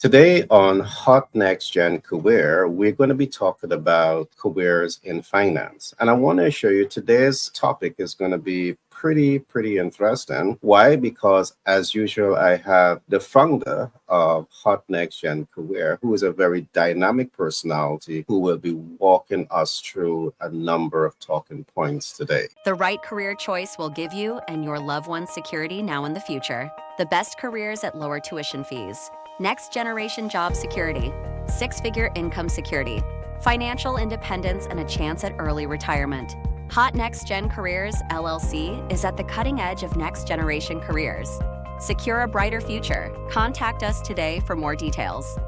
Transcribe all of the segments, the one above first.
Today on Hot Next Gen Career, we're going to be talking about careers in finance. And I want to assure you today's topic is going to be pretty interesting. Why? Because as usual, I have the founder of Hot Next Gen Career, who is a very dynamic personality who will be walking us through a number of talking points today. The right career choice will give you and your loved ones security now and the future. The best careers at lower tuition fees. Next generation job security. Six-figure income security. Financial independence and a chance at early retirement. Hot Next Gen Careers, LLC, is at the cutting edge of next generation careers. Secure a brighter future. Contact us today for more details.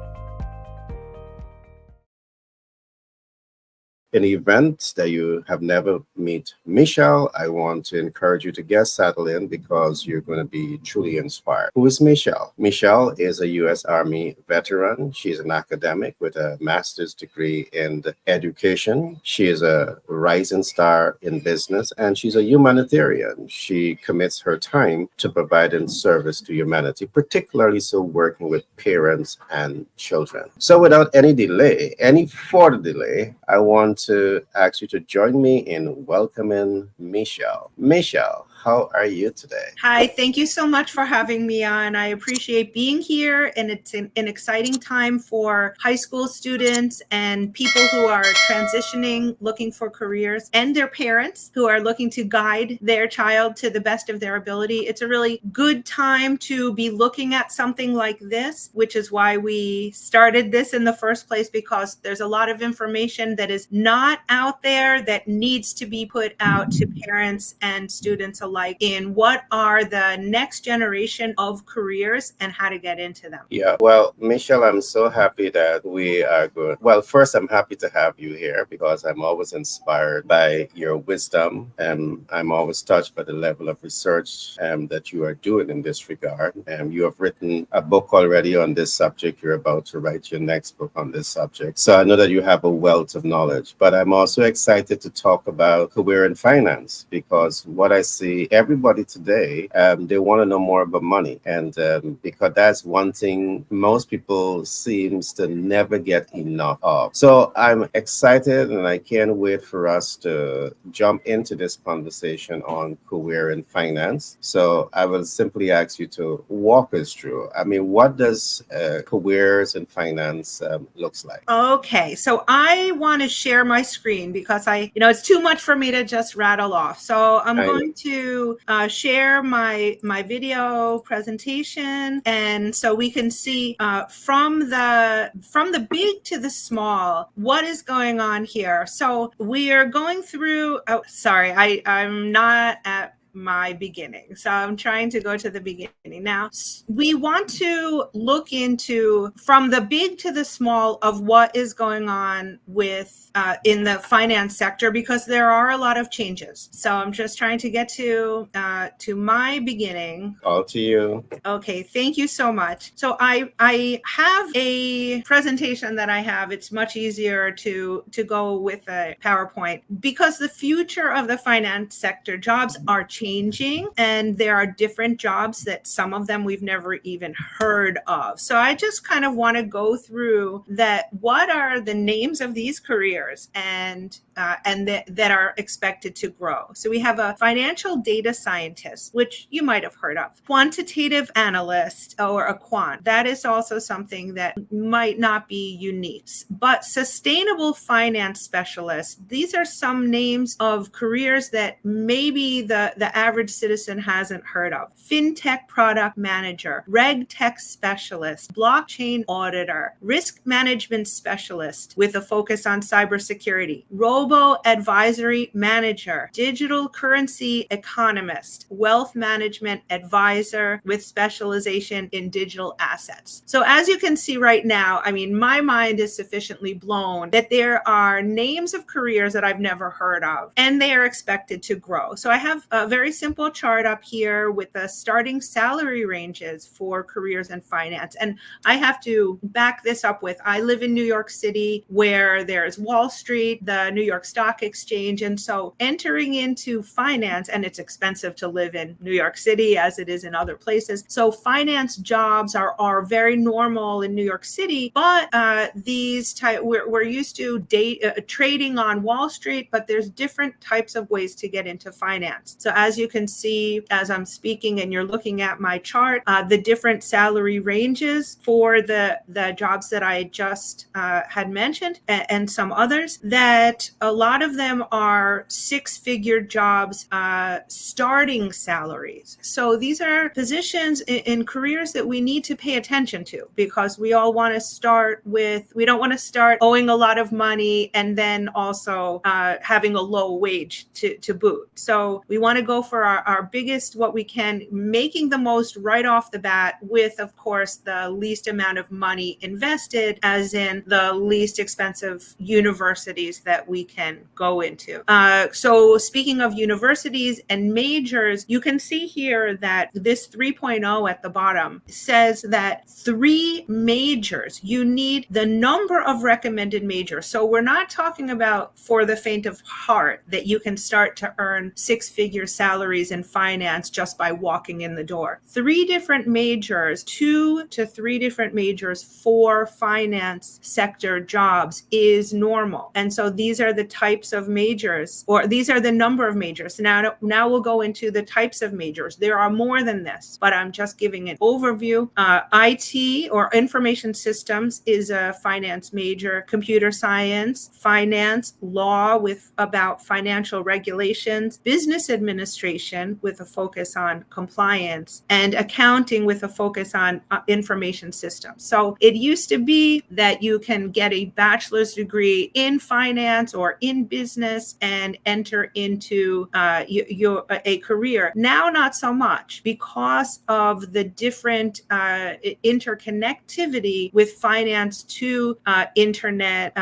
In the event that you have never met Michelle, I want to encourage you to get settled in because you're going to be truly inspired. Who is Michelle? Michelle is a U.S. Army veteran. She's an academic with a master's degree in education. She is a rising star in business, and she's a humanitarian. She commits her time to providing service to humanity, particularly so working with parents and children. So without any further delay, I want to ask you to join me in welcoming Michelle. Michelle, how are you today? Hi, thank you so much for having me on. I appreciate being here, and it's an exciting time for high school students and people who are transitioning, looking for careers, and their parents who are looking to guide their child to the best of their ability. It's a really good time to be looking at something like this, which is why we started this in the first place, because there's a lot of information that is not out there that needs to be put out to parents and students alike in what are the next generation of careers and how to get into them. Yeah, well, Michelle, I'm so happy that we are good. Well, first, I'm happy to have you here because I'm always inspired by your wisdom, and I'm always touched by the level of research that you are doing in this regard. And you have written a book already on this subject. You're about to write your next book on this subject. So I know that you have a wealth of knowledge, but I'm also excited to talk about career in finance because what I see everybody today, they want to know more about money. And because that's one thing most people seems to never get enough of. So I'm excited and I can't wait for us to jump into this conversation on career in finance. So I will simply ask you to walk us through. I mean, what does careers in finance looks like? Okay, so I want to share my screen because it's too much for me to just rattle off. So I'm going to share my video presentation, and so we can see from the big to the small what is going on here. So we are going through. Oh, sorry, I'm not at my beginning. So I'm trying to go to the beginning. Now, we want to look into from the big to the small of what is going on with in the finance sector, because there are a lot of changes. So I'm just trying to get to my beginning. All to you. Okay, thank you so much. So I have a presentation that I have. It's much easier to go with a PowerPoint because the future of the finance sector, jobs are changing, and there are different jobs that some of them we've never even heard of. So I just kind of want to go through that. What are the names of these careers and that are expected to grow? So we have a financial data scientist, which you might have heard of, quantitative analyst or a quant. That is also something that might not be unique, but sustainable finance specialist. These are some names of careers that maybe the average citizen hasn't heard of. Fintech product manager, reg tech specialist, blockchain auditor, risk management specialist with a focus on cybersecurity, robo advisory manager, digital currency economist, wealth management advisor with specialization in digital assets. So as you can see right now, I mean, my mind is sufficiently blown that there are names of careers that I've never heard of, and they are expected to grow. So I have a very very simple chart up here with the starting salary ranges for careers in finance. And I have to back this up with, I live in New York City, where there's Wall Street, the New York Stock Exchange. And so entering into finance, and it's expensive to live in New York City as it is in other places. So finance jobs are very normal in New York City, but we're used to trading on Wall Street, but there's different types of ways to get into finance. So as you can see, as I'm speaking and you're looking at my chart, the different salary ranges for the jobs that I just had mentioned, and some others, that a lot of them are six-figure jobs, starting salaries. So these are positions in careers that we need to pay attention to, because we all want to start with, we don't want to start owing a lot of money and then also having a low wage to boot. So we want to go for our biggest, what we can, making the most right off the bat with, of course, the least amount of money invested, as in the least expensive universities that we can go into. So speaking of universities and majors, you can see here that this 3.0 at the bottom says that 3 majors, you need the number of recommended majors. So we're not talking about for the faint of heart that you can start to earn six-figure salaries in finance just by walking in the door. 3 different majors, 2 to 3 different majors for finance sector jobs is normal. And so these are the types of majors, or these are the number of majors. Now we'll go into the types of majors. There are more than this, but I'm just giving an overview. IT, or information systems, is a finance major. Computer science, finance, law with about financial regulations, business administration with a focus on compliance, and accounting with a focus on information systems. So it used to be that you can get a bachelor's degree in finance or in business and enter into a career. Now, not so much, because of the different interconnectivity with finance to internet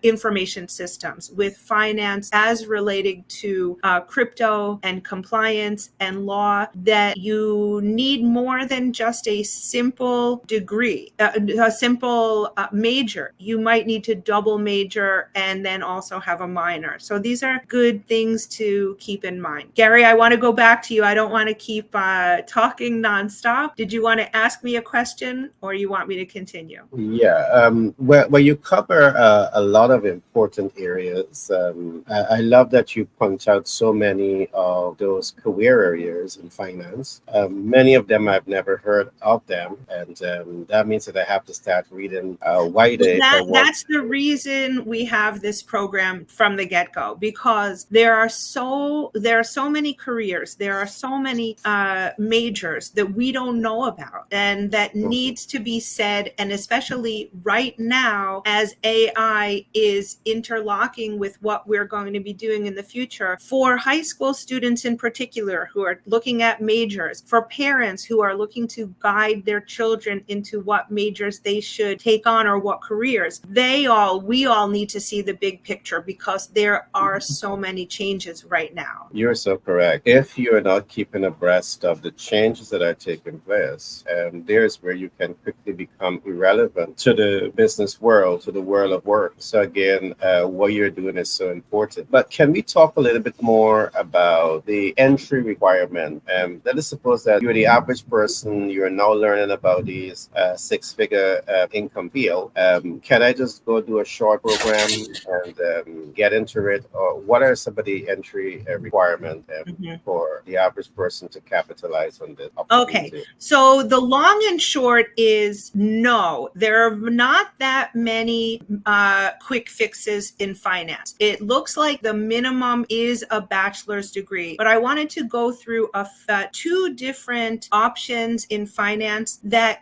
information systems, with finance as relating to crypto and compliance and law, that you need more than just a simple degree, a simple major. You might need to double major and then also have a minor. So these are good things to keep in mind. Gary, I want to go back to you. I don't want to keep talking nonstop. Did you want to ask me a question, or you want me to continue? Yeah, well, you cover a lot of important areas. I love that you point out so many of those career areas in finance. Many of them I've never heard of them, and that means that I have to start reading wider. That's the reason we have this program from the get-go, because there are so many careers, there are so many majors that we don't know about, and that needs to be said. And especially right now, as AI is interlocking with what we're going to be doing in the future, for high school students in particular who are looking at majors, for parents who are looking to guide their children into what majors they should take on or what careers, we all need to see the big picture, because there are so many changes right now. You're so correct. If you're not keeping abreast of the changes that are taking place, there's where you can quickly become irrelevant to the business world, to the world of work. So again, what you're doing is so important. But can we talk a little bit more about the entry requirement? Let us suppose that you're the average person, you're now learning about these six-figure income field. Can I just go do a short program and get into it? Or what are some of the entry requirements for the average person to capitalize on this opportunity? Okay, so the long and short is no, there are not that many quick fixes in finance. It looks like the minimum is a bachelor's degree, but I wanted to go through 2 different options in finance that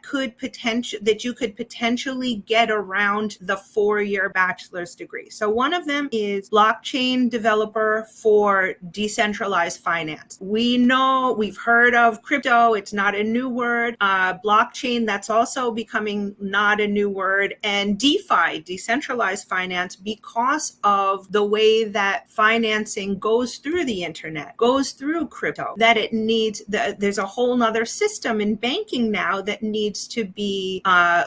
you could potentially get around the 4-year bachelor's degree. So one of them is blockchain developer for decentralized finance. We've heard of crypto, it's not a new word. Blockchain, that's also becoming not a new word. And DeFi, decentralized finance, because of the way that financing goes through the internet, goes goes through crypto, that it needs, there's a whole nother system in banking now that needs to be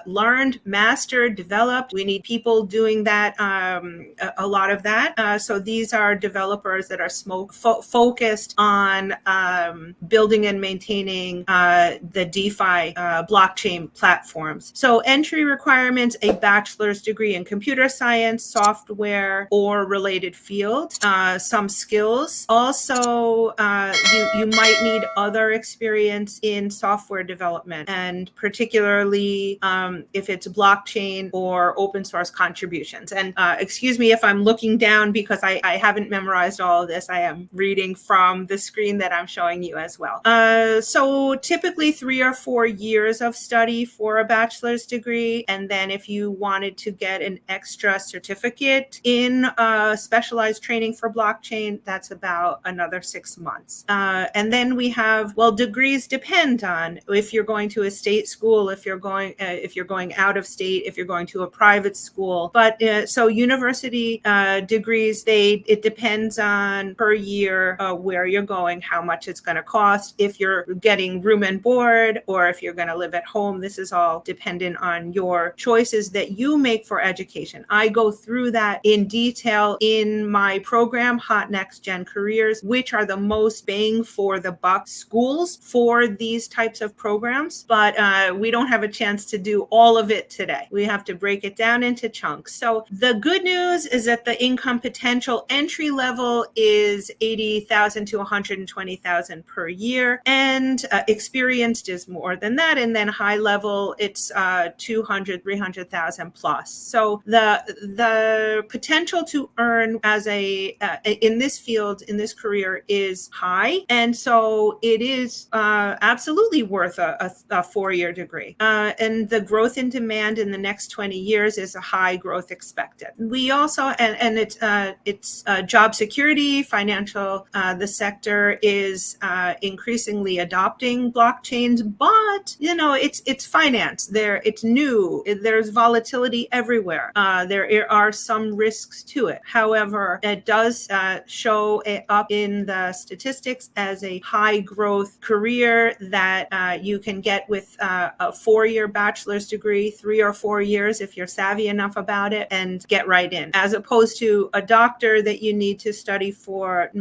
learned, mastered, developed. We need people doing that, a lot of that. So these are developers that are focused on building and maintaining the DeFi blockchain platforms. So entry requirements: a bachelor's degree in computer science, software, or related field. Some skills. Also, you might need other experience in software development, and particularly if it's blockchain or open source contributions. And excuse me if I'm looking down because I haven't memorized all of this. I am reading from the screen that I'm showing you as well. So typically 3 or 4 years of study for a bachelor's degree. And then if you wanted to get an extra certificate in specialized training for blockchain, that's about another 6 months. And then we have, well, degrees depend on if you're going to a state school, if you're going out of state, if you're going to a private school. But so university degrees, it depends on per year where you're going, how much it's going to cost, if you're getting room and board, or if you're going to live at home. This is all dependent on your choices that you make for education. I go through that in detail in my program, Hot Next Gen Careers, which are the most bang for the buck schools for these types of programs. But we don't have a chance to do all of it today. We have to break it down into chunks. So the good news is that the income potential entry level is $80,000 to $120,000 per year, and experienced is more than that. And then high level, it's $200,000, $300,000 plus. So the potential to earn as in this field, in this career, is high, and so it is absolutely worth a 4-year degree. And the growth in demand in the next 20 years is a high growth expected. We also, and it's job security, financial. The sector is increasingly adopting blockchains, but it's finance. It's new. There's volatility everywhere. There are some risks to it. However, it does show up in the statistics as a high growth career that you can get with a 4-year bachelor's degree, 3 or 4 years if you're savvy enough about it, and get right in, as opposed to a doctor that you need to study for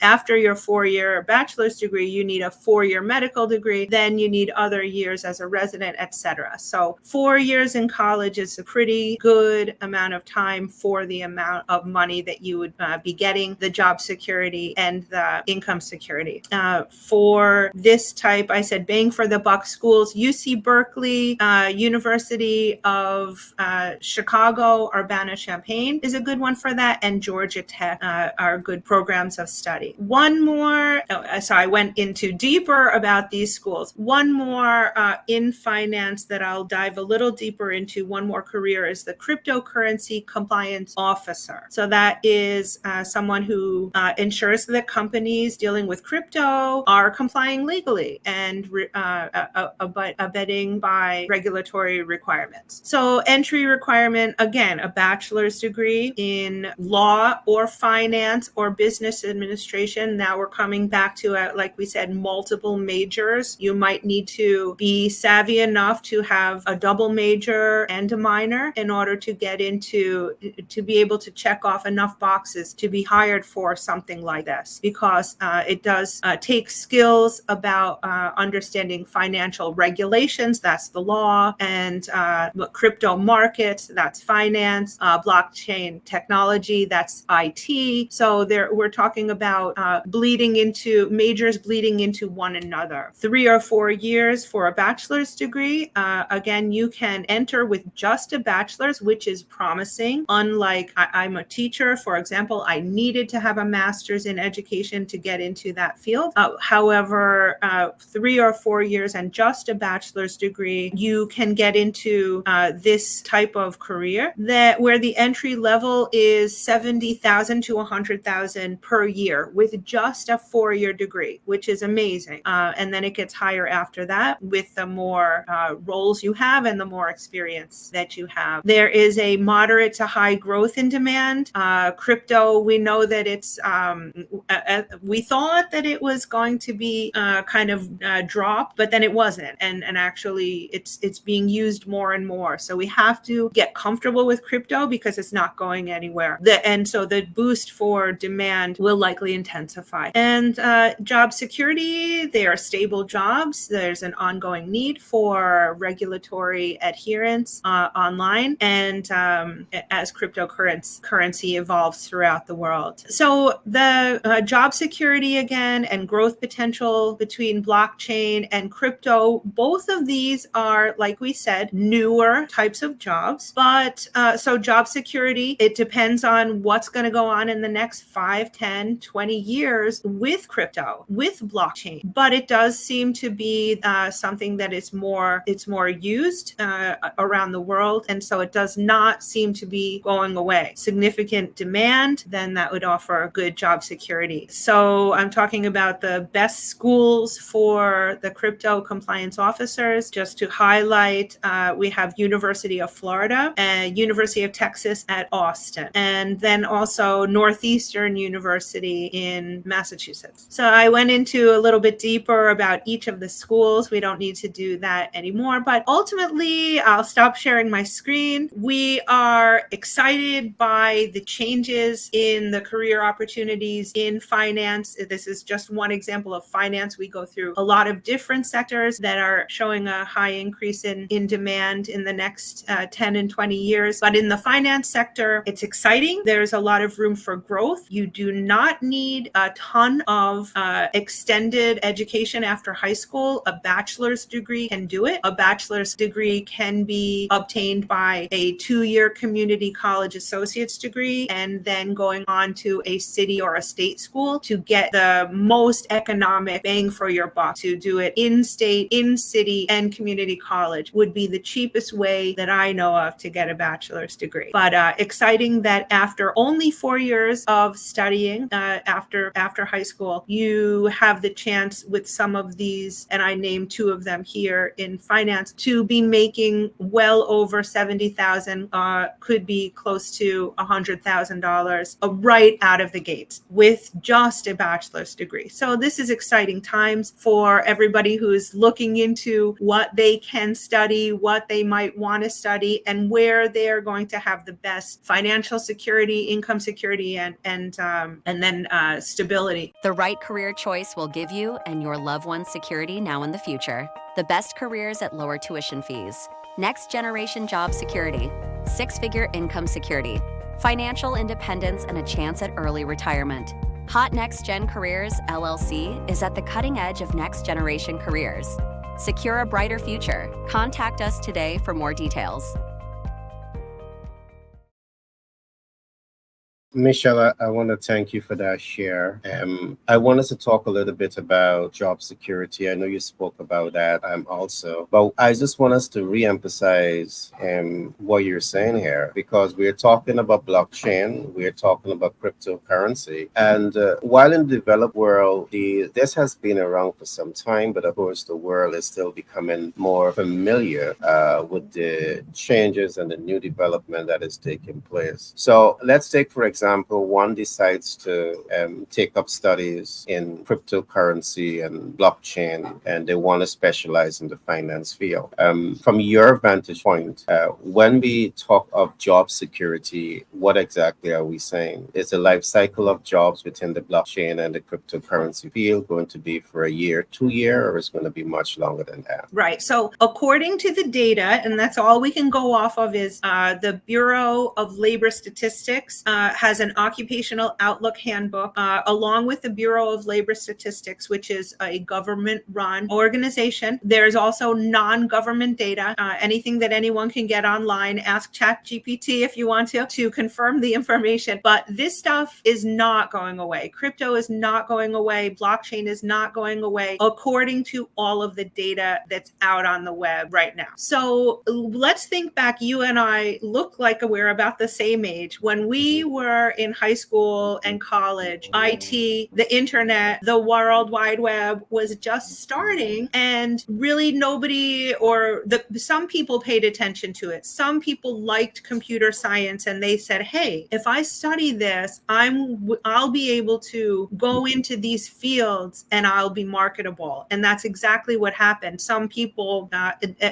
after your 4-year bachelor's degree. You need a 4-year medical degree, then you need other years as a resident, etc. So 4 years in college is a pretty good amount of time for the amount of money that you would be getting, the job security and the income security. For this type, I said bang for the buck schools: UC Berkeley, University of Chicago, Urbana-Champaign is a good one for that, and Georgia Tech are good programs of study. One more, so I went into deeper about these schools. One more in finance that I'll dive a little deeper into, one more career, is the cryptocurrency compliance officer. So that is someone who ensures that companies dealing with crypto are complying legally and abiding by regulatory requirements. So entry requirement, again, a bachelor's degree in law or finance or business administration. Now we're coming back to, like we said, multiple majors. You might need to be savvy enough to have a double major and a minor in order to get into, to be able to check off enough boxes to be hired for something like this, because it does take skills about understanding financial regulations, that's the law, and crypto markets, that's finance, blockchain technology, that's IT. So we're talking about majors bleeding into one another. 3 or 4 years for a bachelor's degree. Again, you can enter with just a bachelor's, which is promising. Unlike I'm a teacher, for example, I needed to have a master's in education to get into that field. However, 3 or 4 years and just a bachelor's degree, you can get into this type of career where the entry level is $70,000 to $100,000 per year with just a 4-year degree, which is amazing. And then it gets higher after that with the more roles you have and the more experience that you have. There is a moderate to high growth in demand. Crypto, we know that it's We thought that it was going to be kind of drop, but then it wasn't, and actually it's being used more and more. So we have to get comfortable with crypto because it's not going anywhere. And so the boost for demand will likely intensify. And job security, they are stable jobs. There's an ongoing need for regulatory adherence online, and as cryptocurrency evolves throughout the world. So the job security again and growth potential between blockchain and crypto, both of these are, like we said, newer types of jobs. But so job security, it depends on what's going to go on in the next 5, 10, 20 years with crypto, with blockchain. But it does seem to be something that it's more used around the world. And so it does not seem to be going away. Significant demand, then that would offer good job security. So I'm talking about the best schools for the crypto compliance officers. Just to highlight, we have University of Florida and University of Texas at Austin, and then also Northeastern University in Massachusetts. So I went into a little bit deeper about each of the schools. We don't need to do that anymore, but ultimately I'll stop sharing my screen. We are excited by the changes in the career opportunities in finance. This is just one example of finance. We go through a lot of different sectors that are showing a high increase in demand in the next 10 and 20 years. But in the finance sector, it's exciting. There's a lot of room for growth. You do not need a ton of extended education after high school. A bachelor's degree can do it. A bachelor's degree can be obtained by a 2-year community college associate's degree and then going on to a city or a state school to get the most economic bang for your buck. To do it in state, in city, and community college would be the cheapest way that I know of to get a bachelor's degree. But exciting that after only 4 years of studying after high school, you have the chance with some of these, and I named 2 of them here in finance, to be making well over $70,000, could be close to $100,000 right out of the gates with just a bachelor's degree. So this is exciting times for everybody who's looking into what they can study, what they might want to study, and where they are going to have the best financial security, income security, and then stability. The right career choice will give you and your loved ones security now and the future. The best careers at lower tuition fees. Next generation job security. 6-figure income security. Financial independence and a chance at early retirement. Hot Next Gen Careers, LLC, is at the cutting edge of next generation careers. Secure a brighter future. Contact us today for more details. Michelle, I want to thank you for that share. I wanted to talk a little bit about job security. I know you spoke about that also, but I just want us to re-emphasize what you're saying here, because we're talking about blockchain, we're talking about cryptocurrency, and while in the developed world, this has been around for some time, but of course the world is still becoming more familiar with the changes and the new development that is taking place. So let's take, for example, one decides to take up studies in cryptocurrency and blockchain, and they want to specialize in the finance field. From your vantage point, when we talk of job security, what exactly are we saying? Is the life cycle of jobs within the blockchain and the cryptocurrency field going to be for a year, 2 years, or is it going to be much longer than that? Right. So according to the data, and that's all we can go off of, is the Bureau of Labor Statistics has an occupational outlook handbook, along with the Bureau of Labor Statistics, which is a government-run organization. There's also non-government data, anything that anyone can get online. Ask ChatGPT if you want to confirm the information. But this stuff is not going away. Crypto is not going away. Blockchain is not going away, according to all of the data that's out on the web right now. So let's think back. You and I look like we're about the same age. When we were were in high school and college, IT, the internet, the World Wide Web was just starting, and really nobody, or some people paid attention to it. Some people liked computer science, and they said, hey, if I study this, I'll be able to go into these fields and I'll be marketable. And that's exactly what happened. Some people,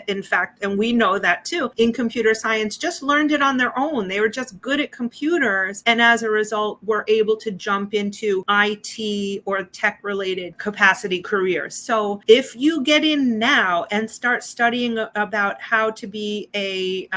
in fact, and we know that too, in computer science, just learned it on their own. They were just good at computers, and as a result were able to jump into IT or tech related capacity careers. So if you get in now and start studying about how to be a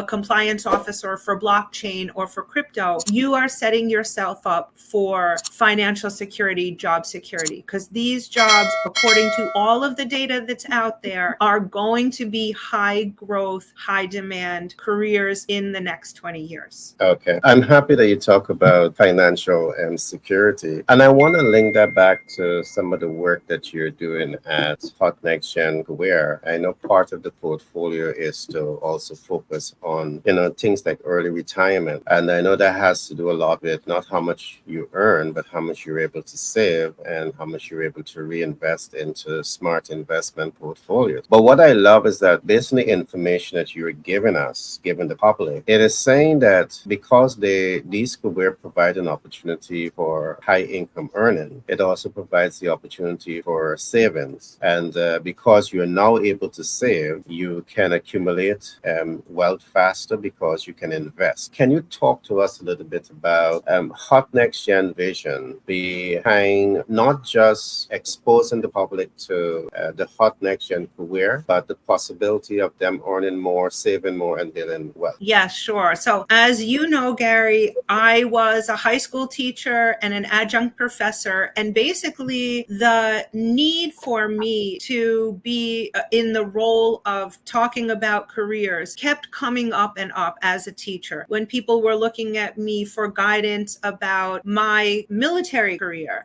compliance officer for blockchain or for crypto, you are setting yourself up for financial security, job security, because these jobs, according to all of the data that's out there, are going to be high growth, high demand careers in the next 20 years. Okay. I'm happy that you talk about financial security. And I want to link that back to some of the work that you're doing at Hot Next Gen Career. I know part of the portfolio is to also focus on, things like early retirement. And I know that has to do a lot with not how much you earn, but how much you're able to save and how much you're able to reinvest into smart investment portfolios. But what I love is that based on the information that you're giving us, giving the public, it is saying that because these careers provide an opportunity for high income earning, it also provides the opportunity for savings. And because you're now able to save, you can accumulate wealth faster because you can invest. Can you talk to us a little bit about Hot Next Gen vision behind not just exposing the public to the Hot Next Gen career, but the possibility of them earning more, saving more, and building wealth? Yeah, sure. So as you know, Gary, I was a high school teacher and an adjunct professor. And basically the need for me to be in the role of talking about careers kept coming up and up as a teacher. When people were looking at me for guidance about my military career,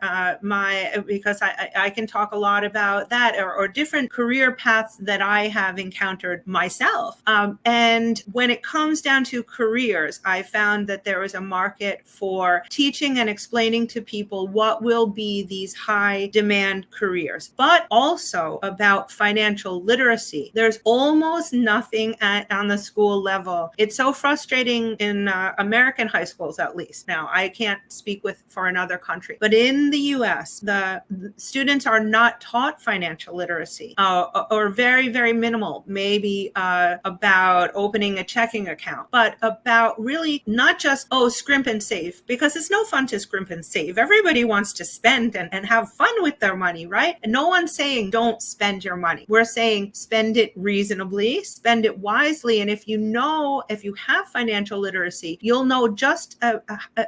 because I can talk a lot about that, or different career paths that I have encountered myself. And when it comes down to careers, I found that there is a market for teaching and explaining to people what will be these high demand careers, but also about financial literacy. There's almost nothing on the school level. It's so frustrating in American high schools, at least. Now, I can't speak for another country, but in the US, the students are not taught financial literacy, or very, very minimal, maybe about opening a checking account, but about really not just, scrimp and save, because it's no fun to scrimp and save. Everybody wants to spend and have fun with their money, right? And no one's saying don't spend your money. We're saying spend it reasonably, spend it wisely. And if you have financial literacy, you'll know just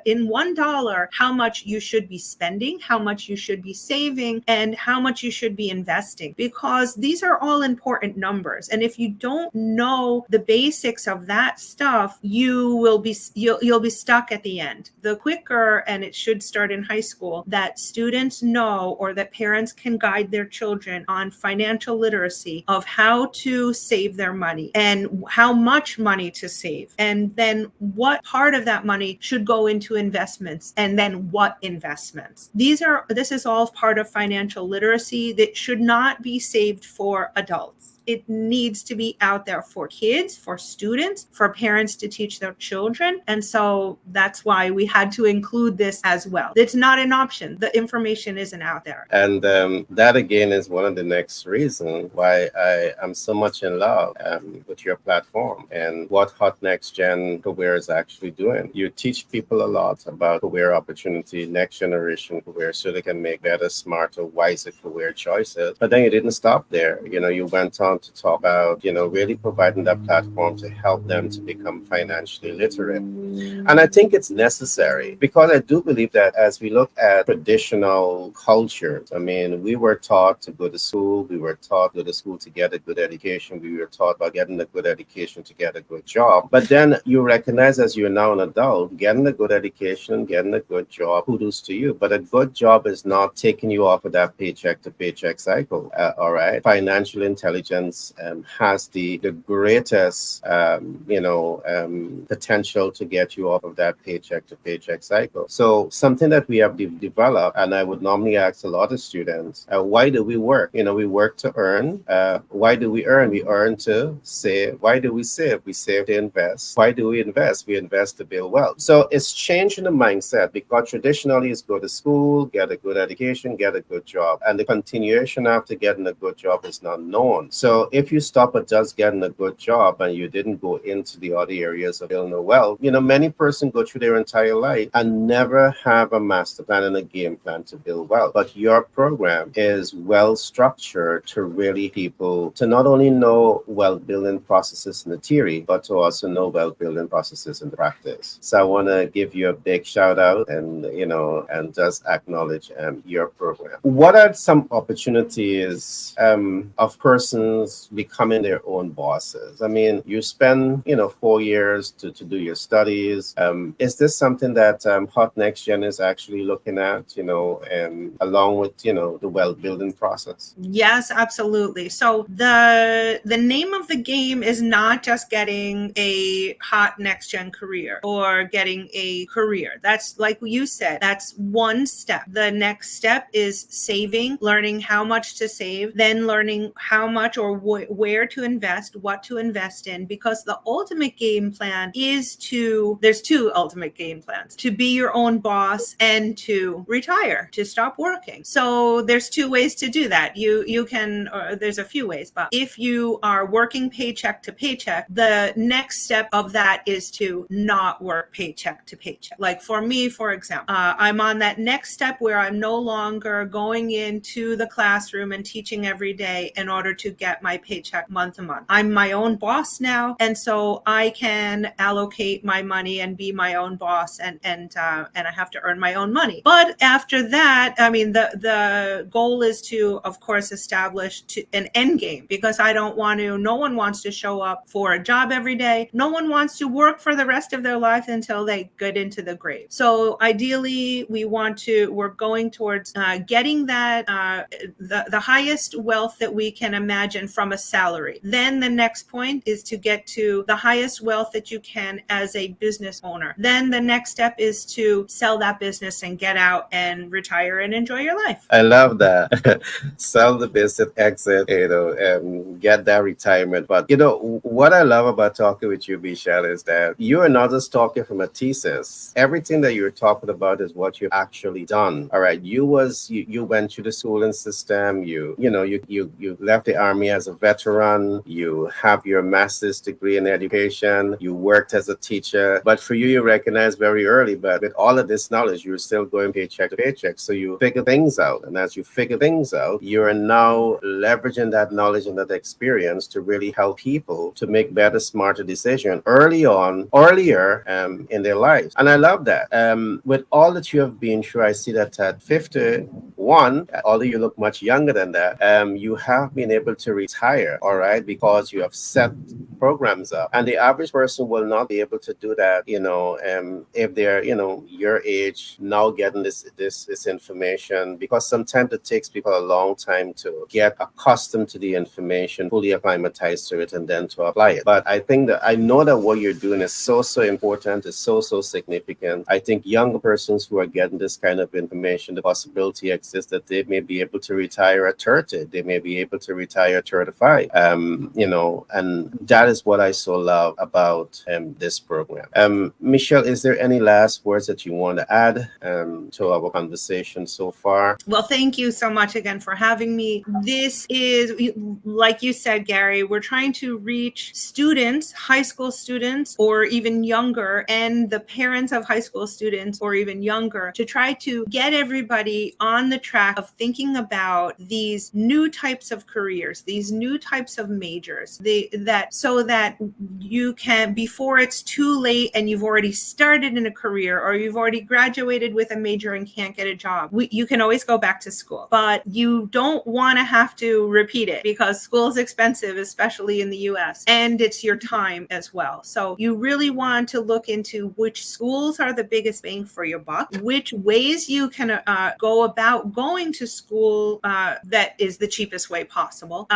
in $1 how much you should be spending, how much you should be saving, and how much you should be investing, because these are all important numbers. And if you don't know the basics of that stuff, you'll be stuck at the end. The quicker, and it should start in high school, that students know, or that parents can guide their children on financial literacy of how to save their money and how much money to save, and then what part of that money should go into investments, and then what investments. This is all part of financial literacy that should not be saved for adults. It needs to be out there for kids, for students, for parents to teach their children. And so that's why we had to include this as well. It's not an option. The information isn't out there. And that again is one of the next reasons why I am so much in love with your platform and what Hot Next Gen Career is actually doing. You teach people a lot about career opportunity, next generation career, so they can make better, smarter, wiser career choices. But then you didn't stop there. You went on to talk about, really providing that platform to help them to become financially literate. And I think it's necessary, because I do believe that as we look at traditional cultures, we were taught to go to school, we were taught to go to school to get a good education, we were taught about getting a good education to get a good job. But then you recognize, as you're now an adult, getting a good education, getting a good job, kudos to you. But a good job is not taking you off of that paycheck to paycheck cycle. All right. Financial intelligence students has the greatest potential to get you off of that paycheck to paycheck cycle. So something that we have developed, and I would normally ask a lot of students, why do we work? We work to earn. Why do we earn? We earn to save. Why do we save? We save to invest. Why do we invest? We invest to build wealth. So it's changing the mindset, because traditionally it's go to school, get a good education, get a good job, and the continuation after getting a good job is not known. So if you stop at just getting a good job and you didn't go into the other areas of building wealth, many persons go through their entire life and never have a master plan and a game plan to build wealth. But your program is well structured to really people to not only know wealth building processes in the theory, but to also know wealth building processes in the practice. So I want to give you a big shout out and just acknowledge your program. What are some opportunities of persons becoming their own bosses? I mean, you spend 4 years to do your studies. Is this something that Hot Next Gen is actually looking at, and along with the wealth building process? Yes, absolutely. So the name of the game is not just getting a hot next gen career or getting a career. That's, like you said, that's one step. The next step is saving, learning how much to save, then learning how much or where to invest, what to invest in, because the ultimate game plan is there's two ultimate game plans: to be your own boss and to retire, to stop working. So there's two ways to do that. You can, or there's a few ways, but if you are working paycheck to paycheck, the next step of that is to not work paycheck to paycheck. Like for me, for example, I'm on that next step where I'm no longer going into the classroom and teaching every day in order to get my paycheck month to month. I'm my own boss now, and so I can allocate my money and be my own boss, and I have to earn my own money. But after that, I mean, the goal is to, of course, establish an end game, because no one wants to show up for a job every day. No one wants to work for the rest of their life until they get into the grave. So ideally, we're going towards getting that the highest wealth that we can imagine from a salary. Then the next point is to get to the highest wealth that you can as a business owner. Then the next step is to sell that business and get out and retire and enjoy your life. I love that. Sell the business, exit, get that retirement. But what I love about talking with you, Michelle, is that you are not just talking from a thesis. Everything that you're talking about is what you've actually done. All right, you went through the schooling system. You left the army as a veteran. You have your master's degree in education. You worked as a teacher. But for you recognize very early. But with all of this knowledge, you're still going paycheck to paycheck. So you figure things out, and as you figure things out, you are now leveraging that knowledge and that experience to really help people to make better, smarter decisions earlier in their lives. And I love that. With all that you have been through, I see that at 51, although you look much younger than that, you have been able to retire, all right, because you have set programs up. And the average person will not be able to do that, if they're, your age, now getting this information, because sometimes it takes people a long time to get accustomed to the information, fully acclimatized to it, and then to apply it. But I know that what you're doing is so important, is so significant. I think younger persons who are getting this kind of information, the possibility exists that they may be able to retire at 30, they may be able to retire at 35, and that is what I so love about this program. Michelle, is there any last words that you want to add to our conversation so far? Well, thank you so much again for having me. This is, like you said, Gary, we're trying to reach students, high school students, or even younger, and the parents of high school students or even younger, to try to get everybody on the track of thinking about these new types of careers, these new types of majors, so that you can, before it's too late and you've already started in a career or you've already graduated with a major and can't get a job, you can always go back to school. But you don't want to have to repeat it, because school is expensive, especially in the US, and it's your time as well. So you really want to look into which schools are the biggest bang for your buck, which ways you can go about going to school that is the cheapest way possible,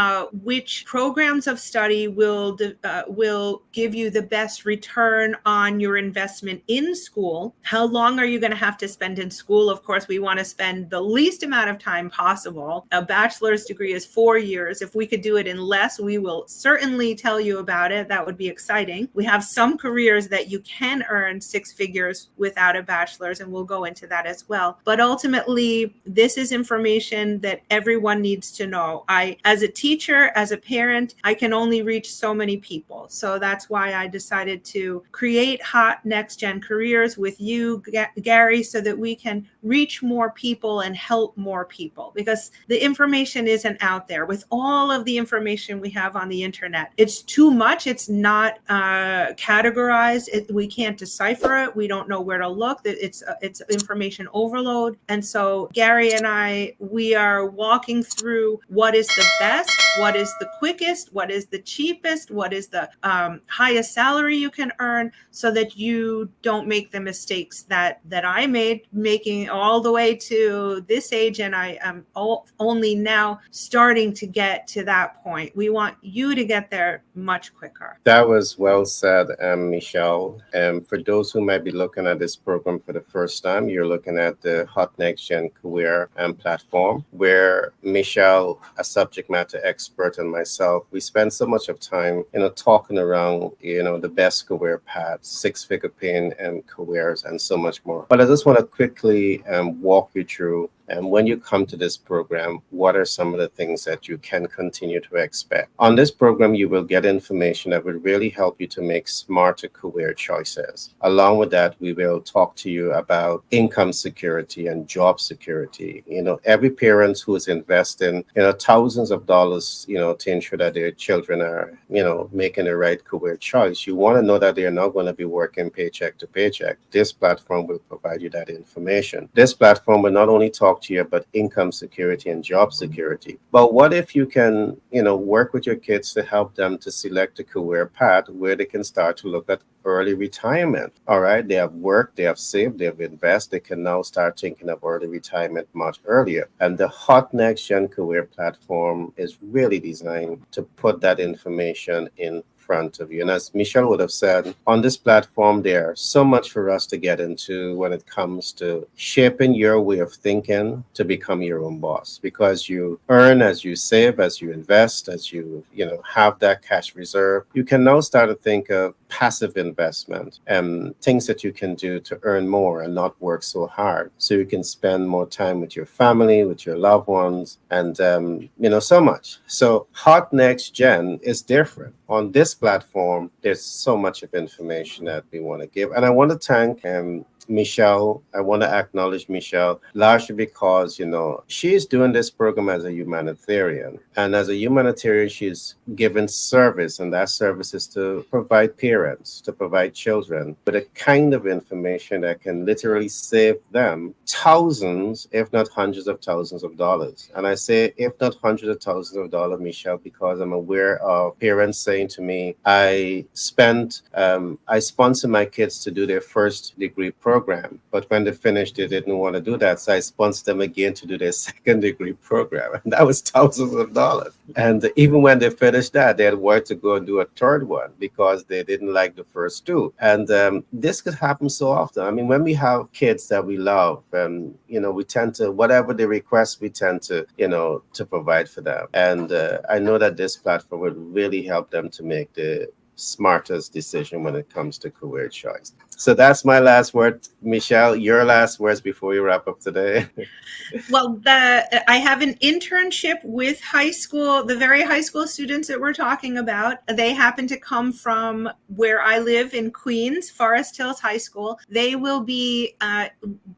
which programs of study will give you the best return on your investment in school. How long are you going to have to spend in school? Of course, we want to spend the least amount of time possible. A bachelor's degree is 4 years. If we could do it in less, we will certainly tell you about it. That would be exciting. We have some careers that you can earn 6 figures without a bachelor's, and we'll go into that as well. But ultimately, this is information that everyone needs to know. As a teacher, as a parent, I can only reach so many people. So that's why I decided to create Hot Next Gen Careers with you, Gary, so that we can reach more people and help more people, because the information isn't out there. With all of the information we have on the internet, it's too much. It's not categorized. We can't decipher it. We don't know where to look. It's information overload. And so Gary and I, we are walking through what is the best, what is the quickest, what is the cheapest, what is the highest salary you can earn, so that you don't make the mistakes that I made, making all the way to this age. And I am only now starting to get to that point. We want you to get there much quicker. That was well said, Michelle. And for those who might be looking at this program for the first time, you're looking at the Hot Next Gen Career platform, where Michelle, a subject matter expert, and myself, we spend so much of time, talking around, the best career paths, 6-figure paying careers, and so much more. But I just want to quickly walk you through, and when you come to this program, what are some of the things that you can continue to expect? On this program, you will get information that will really help you to make smarter career choices. Along with that, we will talk to you about income security and job security. Every parent who is investing, thousands of dollars, to ensure that their children are, making the right career choice, you want to know that they're not going to be working paycheck to paycheck. This platform will provide you that information. This platform will not only talk to you about income security and job security, but what if you can, work with your kids to help them to select a career path where they can start to look at early retirement. All right, they have worked, they have saved, they have invested, they can now start thinking of early retirement much earlier. And the Hot Next Gen Career platform is really designed to put that information in front of you. And as Michelle would have said, on this platform, there's so much for us to get into when it comes to shaping your way of thinking to become your own boss. Because you earn as you save, as you invest, as you have that cash reserve, you can now start to think of passive investment and things that you can do to earn more and not work so hard, so you can spend more time with your family, with your loved ones, and so much. So Hot Next Gen is different. On this platform, there's so much of information that we want to give, and I want to thank Michelle. I want to acknowledge Michelle largely because, she's doing this program as a humanitarian. And as a humanitarian, she's given service, and that service is to provide parents, to provide children with a kind of information that can literally save them thousands, if not hundreds of thousands of dollars. And I say, if not hundreds of thousands of dollars, Michelle, because I'm aware of parents saying to me, I sponsor my kids to do their first degree program, but when they finished, they didn't want to do that. So I sponsored them again to do their second degree program. And that was thousands of dollars. And even when they finished that, they had wanted to go and do a third one because they didn't like the first two. And this could happen so often. I mean, when we have kids that we love, we tend to, whatever they request, we tend to, to provide for them. And I know that this platform would really help them to make the smartest decision when it comes to career choice. So that's my last word. Michelle, your last words before we wrap up today. Well, I have an internship with the very high school students that we're talking about. They happen to come from where I live in Queens, Forest Hills High School. They will be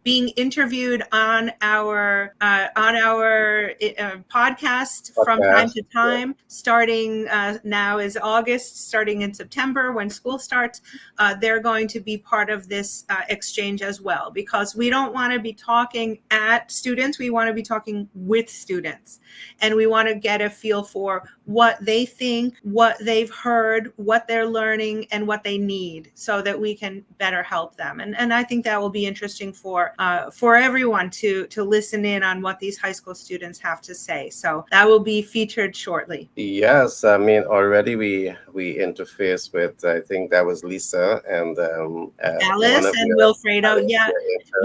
being interviewed on our podcast from time to time. Starting now is August, starting in September when school starts. They're going to be part of this exchange as well, because we don't want to be talking at students. We want to be talking with students, and we want to get a feel for what they think, what they've heard, what they're learning, and what they need, so that we can better help them. And I think that will be interesting for everyone to listen in on what these high school students have to say. So that will be featured shortly. Yes, I mean already we interface with, I think that was Lisa and one Alice of and your Wilfredo, yeah,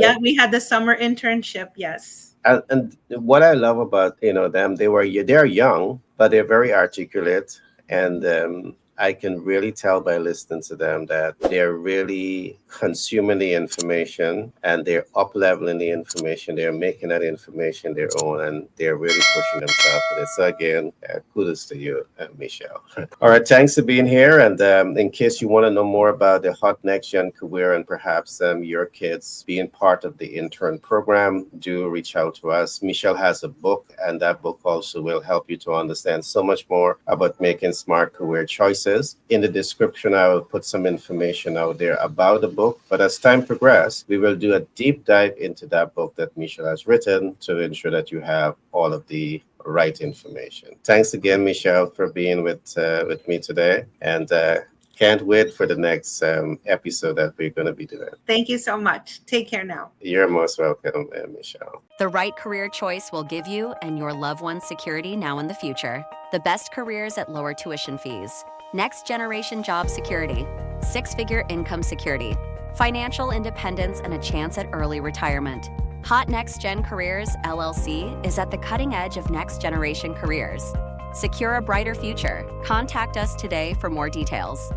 intern. we had the summer internship, yes. And what I love about them, they're young, but they're very articulate, and I can really tell by listening to them that they're really consuming the information and they're up leveling the information. They're making that information their own, and they're really pushing themselves with it. So again, kudos to you, Michelle. All right, thanks for being here. And in case you want to know more about the Hot Next Gen career and perhaps your kids being part of the intern program, do reach out to us. Michelle has a book, and that book also will help you to understand so much more about making smart career choices. In the description, I will put some information out there about the book. But as time progresses, we will do a deep dive into that book that Michelle has written to ensure that you have all of the right information. Thanks again, Michelle, for being with me today. And can't wait for the next episode that we're going to be doing. Thank you so much. Take care now. You're most welcome, Michelle. The right career choice will give you and your loved ones security now and the future. The best careers at lower tuition fees. Next generation job security. Six-figure income security. Financial independence and a chance at early retirement. Hot Next Gen Careers, LLC, is at the cutting edge of next generation careers. Secure a brighter future. Contact us today for more details.